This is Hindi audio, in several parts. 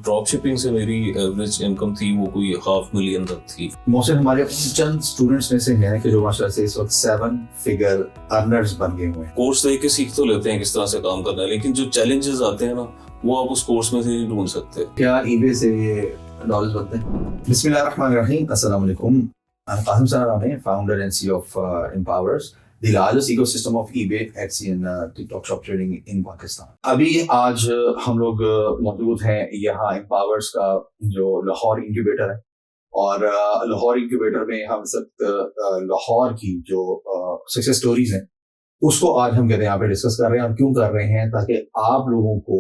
ड्रॉप शिपिंग से मेरी एवरेज इनकम थी वो कोई $500,000 तक थी। मोहसिन हमारे उन चंद स्टूडेंट्स में से हैं कि जो माशाल्लाह से इस वक्त 7 फिगर अर्नर्स बन गए हुए हैं। कोर्स देख के सीख तो लेते हैं किस तरह से काम करना है, लेकिन जो चैलेंजेस आते हैं ना वो आप उस कोर्स में से नहीं ढूंढ सकते। क्या ईबे से डॉलर्स बनते हैं? बिस्मिल्लाहिर्रहमानिर्रहीम, अस्सलाम वालेकुम। I'm Qasim Sararame, founder and CEO of Empowers, the largest ecosystem of eBay, Etsy and TikTok shop trading in Pakistan. अभी आज हम लोग मौजूद हैं यहाँ Empowers का जो लाहौर इंक्यूबेटर है, और लाहौर इंक्यूबेटर में हम सब लाहौर की जो सक्सेस स्टोरीज हैं उसको आज हम कहते हैं यहाँ पे डिस्कस कर रहे हैं। हम क्यों कर रहे हैं? ताकि आप लोगों को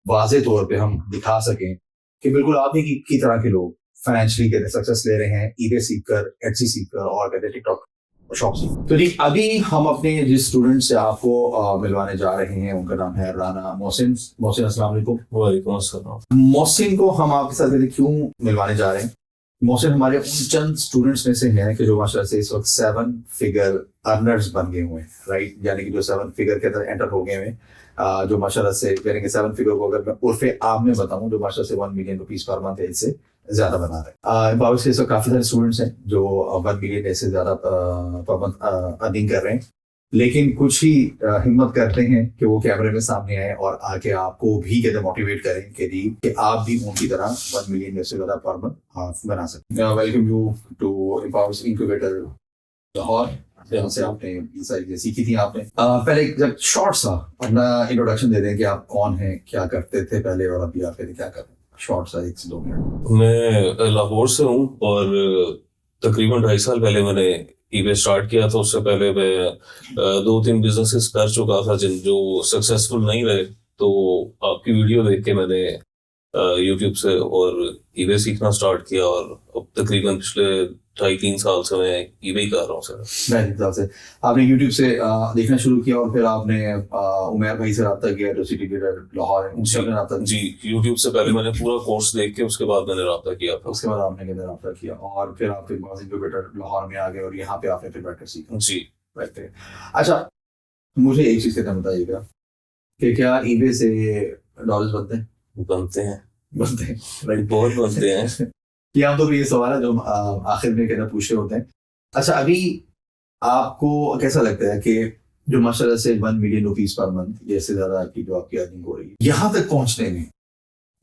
वाज़े तौर पे हम दिखा सकें कि बिल्कुल आप ही की तरह के लोग फाइनेंशियली कहते सक्सेस ले रहे हैं, ईबे सीखकर, एटसी सीखकर और कहते टिकटॉक शॉप सीख। तो जी अभी हम अपने जिस स्टूडेंट से आपको मिलवाने जा रहे हैं उनका नाम है राना मोहसिन। मोहसिन अस्सलाम वालेकुम। वालेकुम अस्सलाम। मोहसिन को हम आपके साथ कहते क्यों मिलवाने जा रहे हैं? मोहसिन हमारे उन चंद स्टूडेंट्स में से हैं कि जो माशाल्लाह से इस वक्त 7 फिगर अर्नर्स बन गए हुए हैं, राइट? यानी कि जो 7 फिगर के अंदर एंटर हो गए हुए जो माशाल्लाह से यानी कि 7 फिगर को अगर मैं उर्फे आम में बताऊं जो माशाल्लाह से 1 मिलियन रुपीस पर मंथ है, इससे ज्यादा बना रहे हैं। एम्पावर्स के काफी सारे स्टूडेंट्स हैं जो 1 मिलियन ऐसे ज्यादा पर मंथ अर्निंग कर रहे हैं, लेकिन कुछ ही हिम्मत करते हैं कि वो कैमरे में सामने आए और आके आपको भी कहते मोटिवेट करें कि आप भी उनकी तरह 1 मिलियन से ज्यादा पर मंथ बना सकते हैं। Welcome you to empowers incubator Lahore, जहाँ से आपने ये सारी चीजें सीखी थी। आपने पहले जब शॉर्ट सा अपना इंट्रोडक्शन दे दें कि आप कौन हैं, क्या करते थे पहले और अभी आप क्या कर रहे हैं। शॉर्ट सा 1 से 2 मिनट। मैं लाहौर से हूँ और तकरीबन 2.5 साल पहले मैंने ईबे स्टार्ट किया था। उससे पहले मैं 2-3 बिजनेसेस कर चुका था जो सक्सेसफुल नहीं रहे, तो आपकी वीडियो देख के मैंने यूट्यूब से और ईबे सीखना स्टार्ट किया और अब तकरीबन पिछले 2.5-3 साल से मैं ईबे ही कर रहा हूँ सर। से आपने यूट्यूब से देखना शुरू किया और फिर आपने उमर भाई से रब्ता किया जो सिटी लीडर लाहौर है। जी यूट्यूब से पहले मैंने पूरा कोर्स देख के उसके बाद मैंने रब्ता किया था। उसके बाद आपने कहते रब्ता किया और फिर आप फिर इंक्यूबेटर लाहौर में आ गए और यहाँ पे आपने फिर बैठकर सीखा। जी बैठते। अच्छा, मुझे एक चीज कहते बताइएगा कि क्या ईबे से डॉलर्स बनते हैं? बनते हैं राइट, बहुत बनते हैं। कि हम तो ये सवाल है जो आखिर में कहना पूछ रहे होते हैं। अच्छा, अभी आपको कैसा लगता है कि जो माशाल्लाह से 1 मिलियन रुपीस पर मंथ या इससे ज्यादा की जो आपकी अर्निंग हो रही है, यहाँ तक पहुंचने में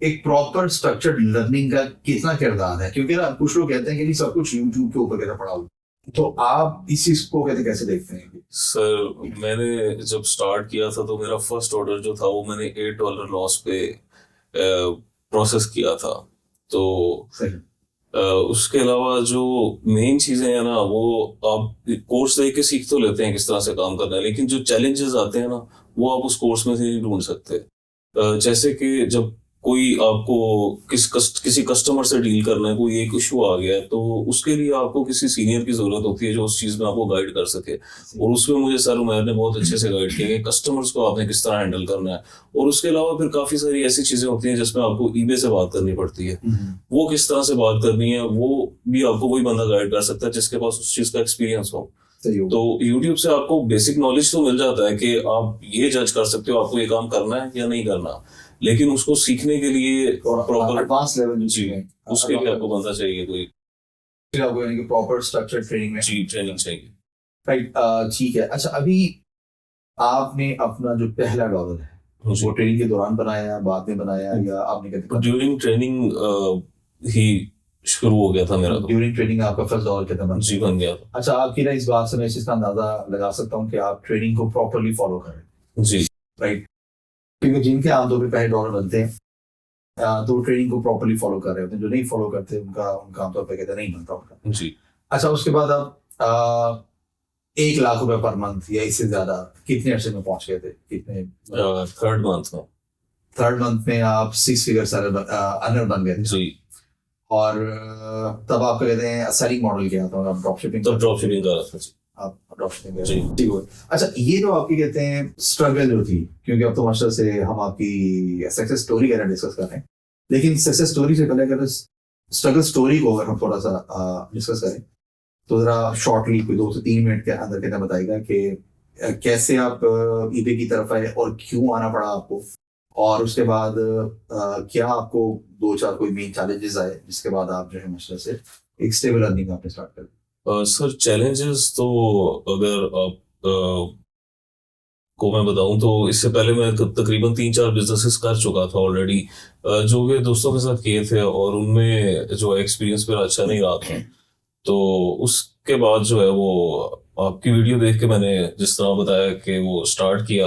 एक प्रॉपर स्ट्रक्चर्ड लर्निंग का कितना किरदार है? क्योंकि ना कुछ लोग कहते हैं कि नहीं सब कुछ यूट्यूब के ऊपर कहते पढ़ा हुआ, तो आप इस चीज को कहते कैसे देखते हैं? सर मैंने जब स्टार्ट किया था तो मेरा फर्स्ट ऑर्डर जो था वो मैंने $8 लॉस पे प्रोसेस किया था। तो उसके अलावा जो मेन चीजें हैं ना वो आप कोर्स देख के सीख तो लेते हैं किस तरह से काम करना है, लेकिन जो चैलेंजेस आते हैं ना वो आप उस कोर्स में से नहीं ढूंढ सकते। जैसे कि जब कोई आपको किसी कस्टमर से डील करना है, कोई एक इशू आ गया है, तो उसके लिए आपको किसी सीनियर की जरूरत होती है जो उस चीज में आपको गाइड कर सके, और उसमें मुझे सर उमर ने बहुत अच्छे से गाइड किया कि कस्टमर्स को आपने किस तरह हैंडल करना है। और उसके अलावा फिर काफी सारी ऐसी चीजें होती हैं जिसमें आपको ईबे से बात करनी पड़ती है, वो किस तरह से बात करनी है वो भी आपको वही बंदा गाइड कर सकता है जिसके पास उस चीज का एक्सपीरियंस हो। तो YouTube से आपको बेसिक नॉलेज तो मिल जाता है कि आप ये जज कर सकते हो आपको ये काम करना है या नहीं करना, लेकिन उसको सीखने के लिए प्रॉपर एडवांस लेवल जी है, उसके लिए आपको बंदा चाहिए कोई, फिर आपको यानी कि प्रॉपर स्ट्रक्चर्ड ट्रेनिंग में ट्रेनिंग चाहिए। राइट, ठीक है। अच्छा, अभी आपने अपना जो पहला डॉलर है वो ट्रेनिंग के दौरान बनाया, बाद में बनाया, या आपने कहते ड्यूरिंग ट्रेनिंग ही शुरू हो गया था मेरा? तो ड्यूरिंग ट्रेनिंग आपका फर्स्ट डॉलर कितना जी बन गया था। अच्छा, आपकी ना इस बात से मैं इस चीज का अंदाजा लगा सकता हूँ कि आप ट्रेनिंग को प्रॉपरली फॉलो करें। जी राइट, क्योंकि जिनके आमतौर पर पहले डॉलर बनते हैं तो ट्रेनिंग को प्रॉपरली फॉलो कर रहे होते हैं, जो नहीं फॉलो करते उनका आमतौर पर कहते नहीं बनता उनका। जी। अच्छा, उसके बाद आप 1 लाख रुपए पर मंथ या इससे ज्यादा कितने अर्से में पहुंच गए थे? कितने? थर्ड मंथ में आप 6 फिगर अर्नर बन गए थे। जी। और तब आपका कहते हैं सेलिंग मॉडल क्या था? आप ड्रॉप शिपिंग कर रहा था। आप ड्रॉप शिपिंग ठीक है। अच्छा, ये जो आपकी कहते हैं स्ट्रगल जो थी, क्योंकि अब तो माशाल्लाह से हम आपकी सक्सेस स्टोरी कहना डिस्कस कर रहे हैं, लेकिन सक्सेस स्टोरी से पहले अगर स्ट्रगल स्टोरी को अगर हम थोड़ा सा डिस्कस करें तो जरा शॉर्टली कोई 2 से 3 मिनट के अंदर कहना बताएगा कि कैसे आप ईबे की तरफ आए और क्यों आना पड़ा आपको, और उसके बाद क्या आपको 2-4 कोई मेन चैलेंजेस आए जिसके बाद आप जो है माशाल्लाह से एक स्टेबल अर्निंग आपने स्टार्ट कर? सर चैलेंजेस तो अगर आप को मैं बताऊं तो इससे पहले मैं तकरीबन 3-4 बिजनेसेस कर चुका था ऑलरेडी, जो कि दोस्तों के साथ किए थे, और उनमें जो एक्सपीरियंस मेरा अच्छा नहीं रहा था। तो उसके बाद जो है वो आपकी वीडियो देख के मैंने जिस तरह बताया कि वो स्टार्ट किया,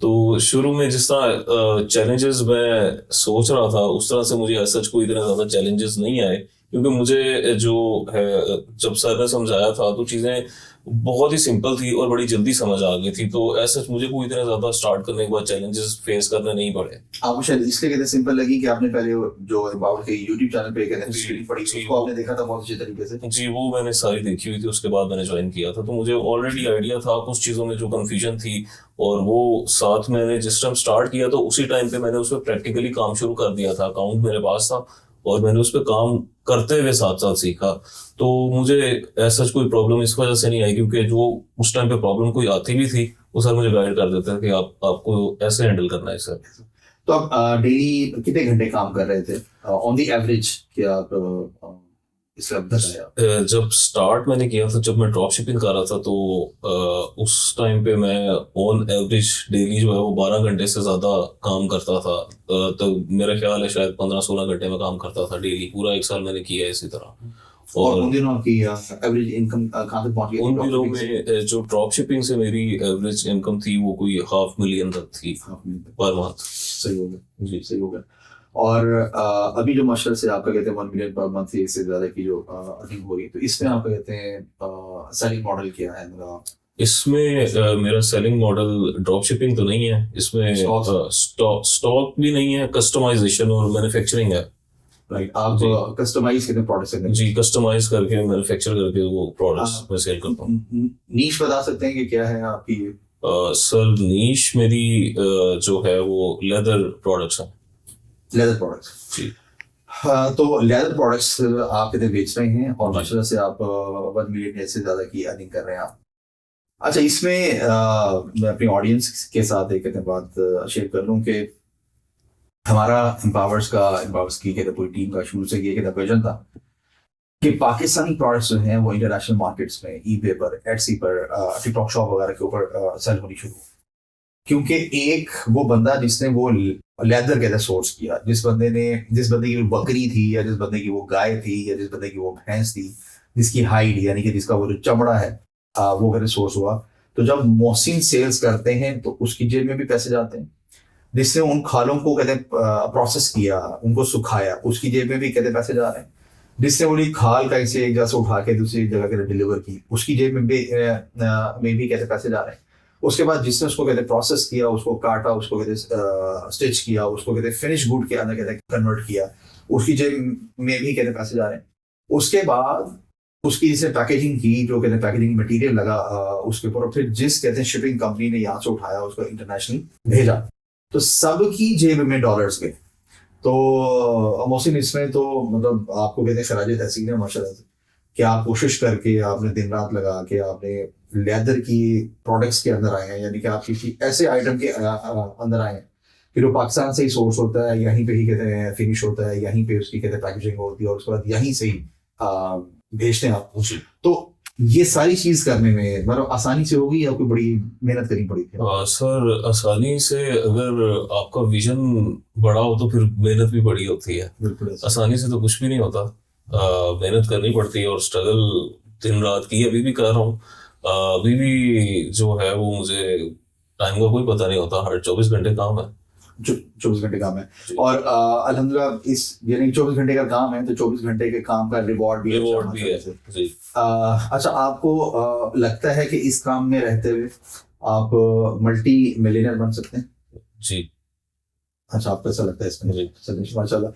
तो शुरू में जिस तरह चैलेंजेस मैं सोच रहा था उस तरह से मुझे सच कोई इतने ज़्यादा चैलेंजेस नहीं आए, क्योंकि मुझे जो है जब सर ने समझाया था तो चीज़ें बहुत ही सिंपल थी और बड़ी जल्दी समझ आ गई थी। तो ऐसा मुझे कोई इतने ज़्यादा स्टार्ट करने के बाद चैलेंजेस फेस करने नहीं पड़े। आपको शायद इसलिए कहते सिंपल लगी कि आपने पहले जो अबाउट के यूट्यूब चैनल पे कहते जी, हैं पढ़ी जी, उसको आपने देखा था बहुत अच्छे तरीके से। जी, वो मैंने सारी देखी हुई थी, उसके बाद मैंने ज्वाइन किया था, तो मुझे ऑलरेडी आइडिया था कुछ चीज़ों में जो कंफ्यूजन थी, और वो साथ मैंने जिस टाइम स्टार्ट किया तो उसी टाइम पे मैंने उस पर प्रैक्टिकली काम शुरू कर दिया था। अकाउंट मेरे पास था और मैंने उस पर काम करते हुए साथ साथ सीखा। तो मुझे ऐसा कोई प्रॉब्लम इस वजह से नहीं आई, क्योंकि जो उस टाइम पे प्रॉब्लम कोई आती भी थी वो सर मुझे गाइड कर देते थे कि आपको ऐसे हैंडल करना है सर। तो आप डेली कितने घंटे काम कर रहे थे ऑन द एवरेज कि आप इसका बताया? जब स्टार्ट मैंने किया था, जब मैं ड्रॉप शिपिंग कर रहा था, तो उस टाइम पे मैं ऑन एवरेज डेली जो है वो 12 घंटे से ज़्यादा काम करता था। तो मेरा ख्याल है शायद 15-16 घंटे में काम करता था डेली। पूरा 1 साल मैंने किया है इसी तरह। और उन दिनों की एवरेज इनकम कहाँ तक पहुंच गई? उन दिनों में जो ड्रॉप शिपिंग से मेरी एवरेज इनकम थी वो कोई $500,000 तक थी पर मंथ। सही हो गया जी, सही हो गया। और अभी जो माशाल्लाह से आपका कहते हैं 1 मिलियन पर मंथ इससे ज्यादा की जो अर्निंग हो रही है, तो इसमें आपका कहते हैं सेलिंग मॉडल क्या है मेरा? इसमें मेरा सेलिंग मॉडल ड्रॉप शिपिंग तो नहीं है, इसमें स्टॉक भी नहीं है, कस्टमाइजेशन और मैन्युफैक्चरिंग है। राइट, आप कस्टमाइज करते प्रोडक्ट्स हैं? जी, कस्टमाइज करके मैन्युफैक्चर करके वो प्रोडक्ट्स मैं सेल करता हूँ। नीश बता सकते हैं कि क्या है आपकी? सर नीश मेरी जो है वो लेदर प्रोडक्ट्स हैं। लेदर प्रोडक्ट्स जी। हाँ, तो लेदर प्रोडक्ट्स आप इधर बेच रहे हैं और माशाल्लाह से आप 1 मिलियन से ज्यादा की अर्निंग कर रहे हैं आप। अच्छा, इसमें मैं अपनी ऑडियंस के साथ एक बात शेयर कर लूँ कि हमारा एम्पावर्स की कहते पूरी टीम का शुरू से ये कहता विजन था कि पाकिस्तानी प्रोडक्ट्स जो हैं वो इंटरनेशनल मार्केट्स में ईबे पर, एटसी पर, टिकटॉक शॉप वगैरह के ऊपर सेल होनी शुरू, क्योंकि एक वो बंदा जिसने वो लेदर कहते सोर्स किया, जिस बंदे की वो बकरी थी, या जिस बंदे की वो गाय थी, या जिस बंदे की वो भैंस थी, जिसकी हाइड यानी कि जिसका वो जो चमड़ा है वो कहते सोर्स हुआ, तो जब मोहसिन सेल्स करते हैं तो उसकी जेब में भी पैसे जाते हैं। जिसने उन खालों को कहते प्रोसेस किया, उनको सुखाया, उसकी जेब में भी कहते पैसे जा रहे हैं। जिसने बोली खाल कहीं से एक जगह से उठा के दूसरी जगह के डिलीवर की, उसकी जेब में भी कहते पैसे जा रहे हैं। उसके बाद जिसने उसको कहते प्रोसेस किया, उसको काटा, उसको कहते स्टिच किया, उसको कहते फिनिश गुड के अंदर कहते कन्वर्ट किया, उसकी जेब में भी कहते पैसे जा रहे हैं। उसके बाद उसकी जिसने पैकेजिंग की, जो कहते पैकेजिंग मटेरियल लगा उसके ऊपर, फिर जिस कहते हैं शिपिंग कंपनी ने यहाँ से उठाया उसको इंटरनेशनल भेजा, तो सबकी जेब में डॉलर्स गए। तो मोहसिन इसमें तो मतलब आपको कहते हैं खराज तहसीन है माशाल्लाह से कि आप कोशिश करके आपने दिन रात लगा के आपने लेदर की प्रोडक्ट्स के अंदर आए हैं, यानी कि आप किसी ऐसे आइटम के अंदर आए हैं कि जो पाकिस्तान से ही सोर्स होता है, यहीं पे ही कहते हैं फिनिश होता है, यहीं पे उसकी कहते हैं पैकेजिंग होती है और उसके बाद यहीं से ही भेजते हैं आप। तो ये सारी चीज करने में मतलब आसानी से होगी या कोई बड़ी मेहनत करनी पड़ी थी? सर आसानी से, अगर आपका विजन बड़ा हो तो फिर मेहनत भी बड़ी होती है। बिल्कुल, आसानी से तो कुछ भी नहीं होता, मेहनत करनी पड़ती है और स्ट्रगल दिन रात की अभी भी कर रहा हूँ। अभी भी जो है वो मुझे टाइम का कोई पता नहीं होता, हर 24 घंटे काम है। 24 घंटे काम है और अल्हम्दुलिल्लाह इस यानी 24 घंटे का काम है, तो 24 घंटे के काम का रिवॉर्ड भी है जी। अच्छा, आपको लगता है कि इस काम में रहते हुए आप मल्टी मिलियनर बन सकते हैं? जी। अच्छा, आपको ऐसा लगता है इसमें? माशाल्लाह।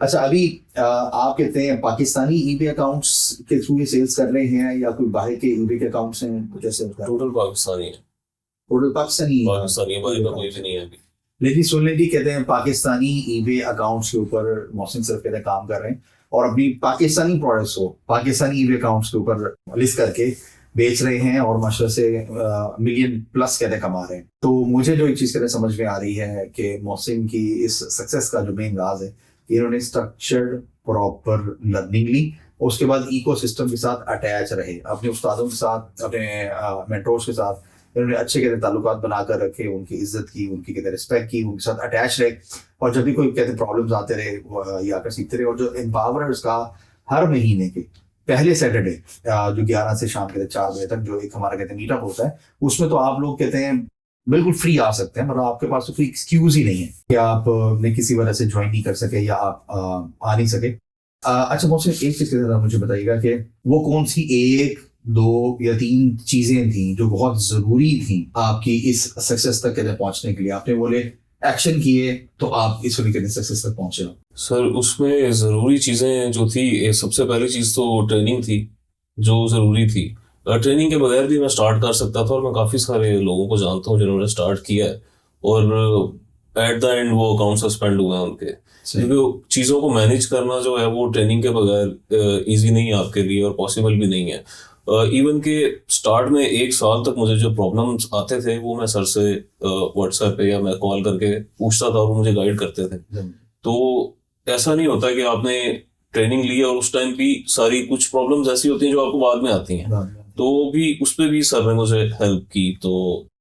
अच्छा, अभी आप कहते हैं पाकिस्तानी ईबे अकाउंट्स के थ्रू ये सेल्स कर रहे हैं या कोई बाहर के ईबे के अकाउंट्स हैं? कुछ ऐसे? टोटल पाकिस्तानी है। टोटल पाकिस्तानी बाहर का कोई भी नहीं है अभी। लेकिन सुनने की कहते हैं पाकिस्तानी ईबे अकाउंट्स के ऊपर मोहसिन सिर्फ कहते हैं काम कर रहे हैं और अपनी पाकिस्तानी प्रोडक्ट्स को पाकिस्तानी ईबे अकाउंट्स के ऊपर लिस्ट करके बेच रहे हैं और माशा से मिलियन प्लस कहते कमा रहे हैं। तो मुझे जो एक चीज़ कहते समझ में आ रही है कि मोहसिन की इस सक्सेस का जो मेन राज है, इन्होंने स्ट्रक्चर्ड प्रॉपर लर्निंग ली, उसके बाद इकोसिस्टम के साथ अटैच रहे, अपने उस्तादों के साथ, अपने मेंटोर्स के साथ इन्होंने अच्छे कहते ताल्लुकात बनाकर रखे, उनकी इज्जत की, उनकी कहते रिस्पेक्ट की, उनके साथ अटैच रहे, और जब भी कोई कहते प्रॉब्लम्स आते रहे ये आकर सीखते रहे। और जो एम्पावरर्स का हर महीने के पहले सैटरडे जो 11 से शाम के 4 बजे तक जो एक हमारा कहते हैं मीटअप होता है, उसमें तो आप लोग कहते हैं बिल्कुल फ्री आ सकते हैं, मतलब आपके पास तो कोई एक्सक्यूज ही नहीं है कि आप ने किसी वजह से ज्वाइन नहीं कर सके या आप आ नहीं सके। अच्छा मोहसिन, एक चीज मुझे बताइएगा कि वो कौन सी 1, 2 या 3 चीजें थी जो बहुत जरूरी थी आपकी इस सक्सेस तक कहते पहुंचने के लिए? आपने बोले एक्शन किए तो आप इस कहते सक्सेस तक पहुंचे हो। सर उसमें ज़रूरी चीज़ें जो थी, सबसे पहली चीज़ तो ट्रेनिंग थी जो ज़रूरी थी। ट्रेनिंग के बगैर भी मैं स्टार्ट कर सकता था, और मैं काफ़ी सारे लोगों को जानता हूँ जिन्होंने स्टार्ट किया है और एट द एंड वो अकाउंट सस्पेंड हुए हैं उनके, क्योंकि चीज़ों को मैनेज करना जो है वो ट्रेनिंग के बगैर ईजी नहीं है आपके लिए, और पॉसिबल भी नहीं है। इवन के स्टार्ट में 1 साल तक मुझे जो प्रॉब्लम्स आते थे वो मैं सर से व्हाट्सएप पे या मैं कॉल करके पूछता था और वो मुझे गाइड करते थे। तो ऐसा नहीं होता कि आपने ट्रेनिंग ली और उस टाइम भी सारी कुछ प्रॉब्लम्स ऐसी होती हैं जो आपको बाद में आती हैं, तो भी उस पर भी सर ने मुझे हेल्प की। तो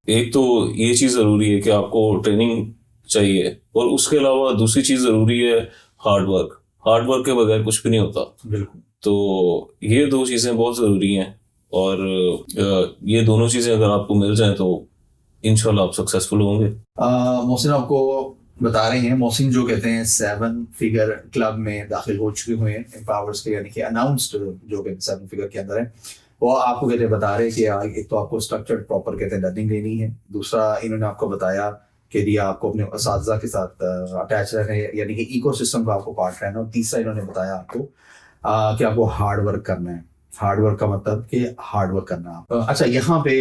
एक तो ये चीज़ ज़रूरी है कि आपको ट्रेनिंग चाहिए, और उसके अलावा दूसरी चीज़ ज़रूरी है हार्ड वर्क। हार्ड वर्क के बगैर कुछ भी नहीं होता। बिल्कुल। तो ये 2 चीज़ें बहुत ज़रूरी हैं, और ये दोनों चीज़ें अगर आपको मिल जाएं तो इंशाल्लाह आप सक्सेसफुल होंगे। मोहसिन आपको बता रहे हैं, मोहसिन जो कहते हैं 7 फिगर क्लब में दाखिल हो चुके हुए हैं एम्पावर्स के, यानी कि अनाउंस्ड जो कहते हैं 7 फिगर के अंदर है। वो आपको कहते हैं बता रहे हैं कि एक तो आपको स्ट्रक्चर्ड प्रॉपर कहते हैं लर्निंग लेनी है, दूसरा इन्होंने आपको बताया कि दिया आपको अपने असातिज़ा के साथ अटैच रहना है, यानी कि इकोसिस्टम का आपको पार्ट रहना, और तीसरा इन्होंने बताया आपको कि आपको हार्ड वर्क करना है। हार्ड वर्क का मतलब कि हार्ड वर्क करना। अच्छा, यहाँ पे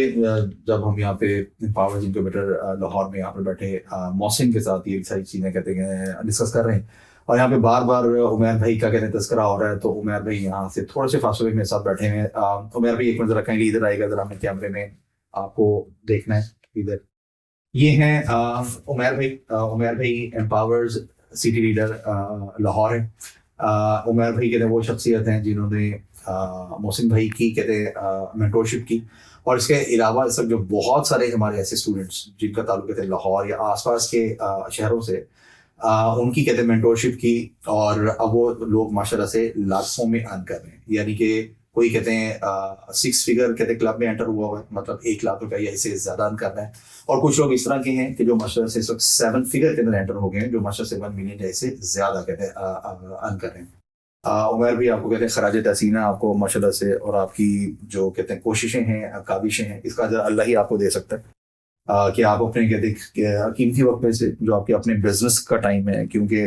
जब हम यहाँ पे पावर इनक्यूबेटर लाहौर में यहाँ पे बैठे मोहसिन के साथ ये सारी चीज़ें कहते हैं डिस्कस कर रहे हैं, और यहाँ पे बार बार उमैर भाई का कहते हैं तस्करा हो रहा है, तो उमैर भाई यहाँ से थोड़े से फासले में मेरे साथ बैठे हैं। उमैर भाई एक मिनट जरा कहीं इधर आएगा, जरा हमें कैमरे में आपको देखना है इधर। ये हैं उमैर भाई एम्पावर्स सिटी लीडर लाहौर है। उमैर भाई कहते हैं वो शख्सियत हैं जिन्होंने मोहसिन भाई की कहते हैं मेंटोरशिप की, और इसके अलावा सब जो बहुत सारे हमारे ऐसे स्टूडेंट्स जिनका ताल्लुक कहते हैं लाहौर या आसपास के शहरों से, उनकी कहते हैं मेंटोरशिप की, और अब वो लोग माशाल्लाह से लाखों में अर्न कर रहे हैं। यानी कि कोई कहते हैं 6 फिगर कहते हैं क्लब में एंटर हुआ है, मतलब 1 लाख रुपए या इससे ज्यादा अर्न करना है, और कुछ लोग इस तरह के हैं कि जो माशाल्लाह से इस वक्त 7 फिगर के अंदर एंटर हो गए हैं, जो माशाल्लाह से 1 मिलियन या इससे ज्यादा कहते हैं अर्न कर रहे हैं। उमर भी आपको कहते हैं खराज तहसीना आपको माशाल्लाह से, और आपकी जो कहते हैं कोशिशें हैं, काबिशें हैं, इसका अजर अल्लाह ही आपको दे सकता है कि आप अपने कहते हैं कीमती वक्त में से जो आपके अपने बिजनेस का टाइम है, क्योंकि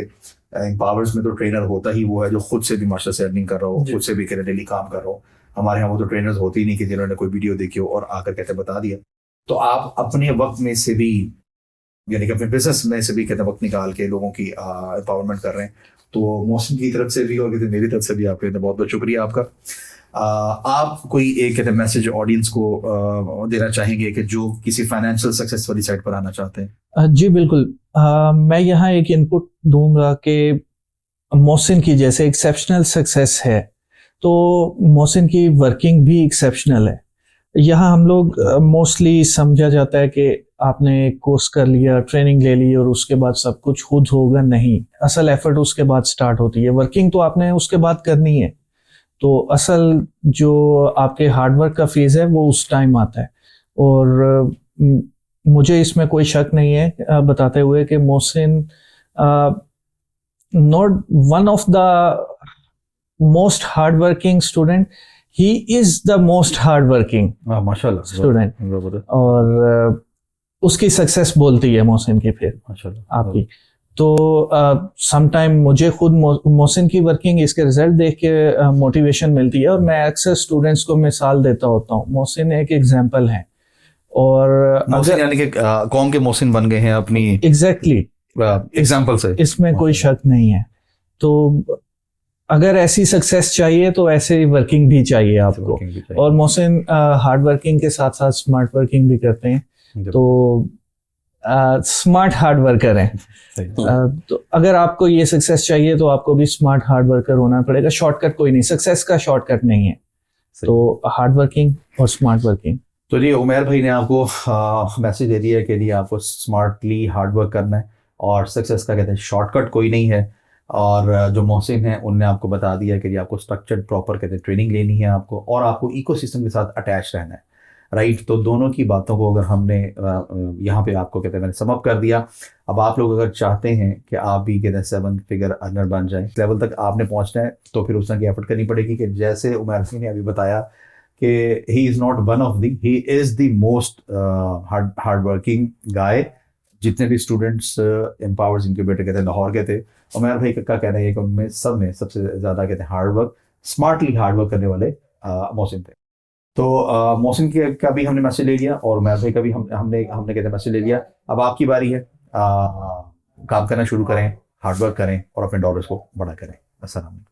एम्पावर्स में तो ट्रेनर होता ही वो है जो खुद से भी माशाल्लाह से अर्निंग कर रहा हो, खुद से भी कहते डेली काम कर रहा हो। हमारे यहाँ वो तो ट्रेनर्स होते ही नहीं कि जिन्होंने कोई वीडियो देखी हो और आकर कहते बता दिया। तो आप अपने वक्त में से भी, यानी कि अपने बिजनेस में से भी कहते वक्त निकाल के लोगों की एम्पावरमेंट कर रहे हैं। तो मोहसिन की तरफ से भी और कहते मेरी तरफ से भी आपके बहुत बहुत शुक्रिया आपका। आप कोई एक कहते मैसेज ऑडियंस को देना चाहेंगे कि जो किसी फाइनेंशियल सक्सेस वाली साइड पर आना चाहते हैं? जी बिल्कुल। मैं यहाँ एक इनपुट दूंगा कि मोहसिन की जैसे एक्सेप्शनल सक्सेस है, तो मोहसिन की वर्किंग भी एक्सेप्शनल है। यहाँ हम लोग मोस्टली समझा जाता है कि आपने कोर्स कर लिया, ट्रेनिंग ले ली और उसके बाद सब कुछ खुद होगा। नहीं, असल एफर्ट उसके बाद स्टार्ट होती है। वर्किंग तो आपने उसके बाद करनी है, तो असल जो आपके हार्डवर्क का फेज है वो उस टाइम आता है। और मुझे इसमें कोई शक नहीं है बताते हुए कि Mohsin not one of the most hard working student, he is the most hard working माशाल्लाह स्टूडेंट, और उसकी सक्सेस बोलती है मोहसिन की फिर माशाल्लाह आपकी। तो समटाइम मुझे खुद मोहसिन की वर्किंग, इसके रिजल्ट देख के मोटिवेशन मिलती है, और मैं अक्सर स्टूडेंट्स को मिसाल देता होता हूँ। मोहसिन एक एग्जाम्पल है, और मोहसिन यानी कि कौम के मोहसिन बन गए हैं अपनी एग्जैक्टली एग्जाम्पल से, इसमें कोई शक नहीं है। तो अगर ऐसी सक्सेस चाहिए तो ऐसे वर्किंग भी चाहिए आपको। Working भी चाहिए। और मोहसिन हार्ड वर्किंग के साथ साथ स्मार्ट वर्किंग भी करते हैं, तो स्मार्ट हार्ड वर्कर हैं। सही। तो अगर आपको ये सक्सेस चाहिए तो आपको भी स्मार्ट हार्ड वर्कर होना पड़ेगा। शॉर्टकट कोई नहीं, सक्सेस का शॉर्टकट नहीं है। सही। तो हार्ड वर्किंग और स्मार्ट वर्किंग। तो जी उमेर भाई ने आपको मैसेज दे दिया है कि जी आपको स्मार्टली हार्ड वर्क करना है और सक्सेस का कहते हैं शॉर्टकट कोई नहीं है। और जो मोहसिन हैं उनने आपको बता दिया है कि जी आपको स्ट्रक्चर्ड प्रॉपर कहते हैं ट्रेनिंग लेनी है आपको, और आपको इकोसिस्टम के साथ अटैच रहना है, राइट। तो दोनों की बातों को अगर हमने यहाँ पे आपको कहते हैं मैंने समअप कर दिया। अब आप लोग अगर चाहते हैं कि आप भी कहते हैं 7 फिगर अर्नर बन जाएं, इस लेवल तक आपने पहुँचना है, तो फिर उस तरह की एफर्ट करनी पड़ेगी कि जैसे उमर भाई ने अभी बताया कि he is not one of the, he is the most hard working गाय। जितने भी स्टूडेंट्स एम्पावर्स इनक्यूबेटर कहते हैं लाहौर के थे, उमर भाई का कहना है कि उनमें सब में सबसे ज़्यादा कहते हैं hard work, smartly hard work करने वाले मोहसिन थे। तो मोहसिन के का भी हमने मैसेज ले लिया और उमर भाई का भी हमने कहते हैं मैसेज ले लिया। अब आपकी बारी है, काम करना शुरू करें, हार्ड वर्क करें और अपने डॉलर्स को बड़ा करें। अस्सलाम वालेकुम।